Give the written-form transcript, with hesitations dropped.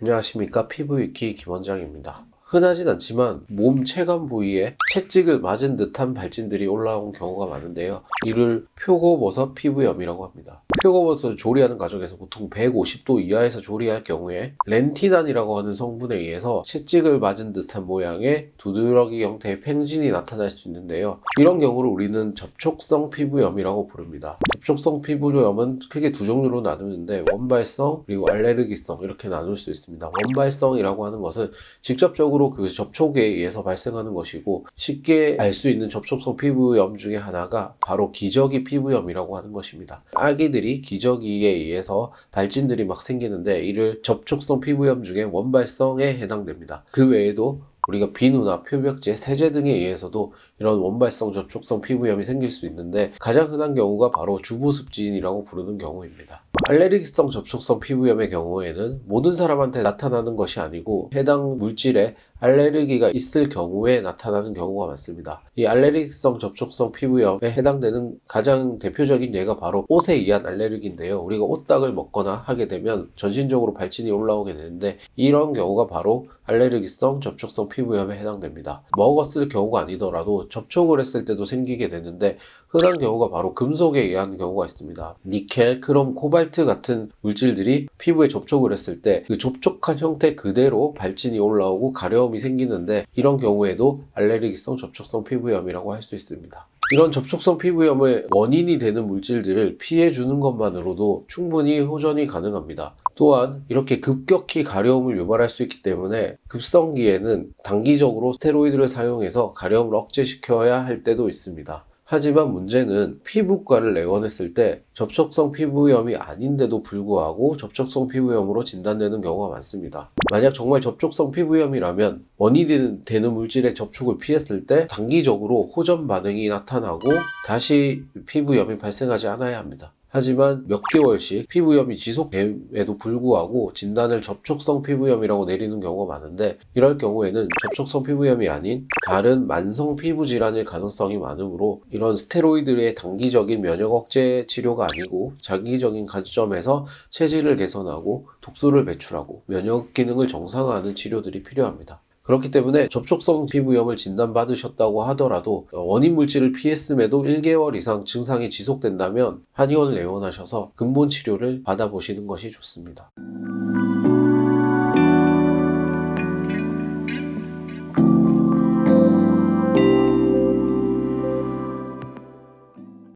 안녕하십니까, 피부위키 김원장입니다. 흔하진 않지만 몸 체감 부위에 채찍을 맞은 듯한 발진들이 올라온 경우가 많은데요. 이를 표고버섯 피부염이라고 합니다. 표고버섯을 조리하는 과정에서 보통 150도 이하에서 조리할 경우에 렌티난이라고 하는 성분에 의해서 채찍을 맞은 듯한 모양의 두드러기 형태의 팽진이 나타날 수 있는데요. 이런 경우를 우리는 접촉성 피부염이라고 부릅니다. 접촉성 피부염은 크게 두 종류로 나누는데 원발성 그리고 알레르기성 이렇게 나눌 수 있습니다. 원발성이라고 하는 것은 직접적으로 그 접촉에 의해서 발생하는 것이고, 쉽게 알 수 있는 접촉성 피부염 중에 하나가 바로 기저귀 피부염이라고 하는 것입니다. 아기들이 기저귀에 의해서 발진들이 막 생기는데 이를 접촉성 피부염 중에 원발성에 해당됩니다. 그 외에도 우리가 비누나 표백제, 세제 등에 의해서도 이런 원발성 접촉성 피부염이 생길 수 있는데, 가장 흔한 경우가 바로 주부습진이라고 부르는 경우입니다. 알레르기성 접촉성 피부염의 경우에는 모든 사람한테 나타나는 것이 아니고 해당 물질에 알레르기가 있을 경우에 나타나는 경우가 많습니다. 이 알레르기성 접촉성 피부염에 해당되는 가장 대표적인 예가 바로 옷에 의한 알레르기인데요. 우리가 옷딱을 먹거나 하게 되면 전신적으로 발진이 올라오게 되는데, 이런 경우가 바로 알레르기성 접촉성 피부염에 해당됩니다. 먹었을 경우가 아니더라도 접촉을 했을 때도 생기게 되는데, 흔한 경우가 바로 금속에 의한 경우가 있습니다. 니켈, 크롬, 코발트 같은 물질들이 피부에 접촉을 했을 때 그 접촉한 형태 그대로 발진이 올라오고 가려움이 생기는데, 이런 경우에도 알레르기성 접촉성 피부염이라고 할 수 있습니다. 이런 접촉성 피부염의 원인이 되는 물질들을 피해주는 것만으로도 충분히 호전이 가능합니다. 또한 이렇게 급격히 가려움을 유발할 수 있기 때문에 급성기에는 단기적으로 스테로이드를 사용해서 가려움을 억제시켜야 할 때도 있습니다. 하지만 문제는 피부과를 내원했을 때 접촉성 피부염이 아닌데도 불구하고 접촉성 피부염으로 진단되는 경우가 많습니다. 만약 정말 접촉성 피부염이라면 원인이 되는 물질의 접촉을 피했을 때 단기적으로 호전 반응이 나타나고 다시 피부염이 발생하지 않아야 합니다. 하지만 몇 개월씩 피부염이 지속됨에도 불구하고 진단을 접촉성 피부염이라고 내리는 경우가 많은데, 이럴 경우에는 접촉성 피부염이 아닌 다른 만성 피부 질환일 가능성이 많으므로 이런 스테로이드의 단기적인 면역 억제 치료가 아니고 장기적인 관점에서 체질을 개선하고 독소를 배출하고 면역 기능을 정상화하는 치료들이 필요합니다. 그렇기 때문에 접촉성 피부염을 진단받으셨다고 하더라도 원인 물질을 피했음에도 1개월 이상 증상이 지속된다면 한의원을 내원하셔서 근본 치료를 받아보시는 것이 좋습니다.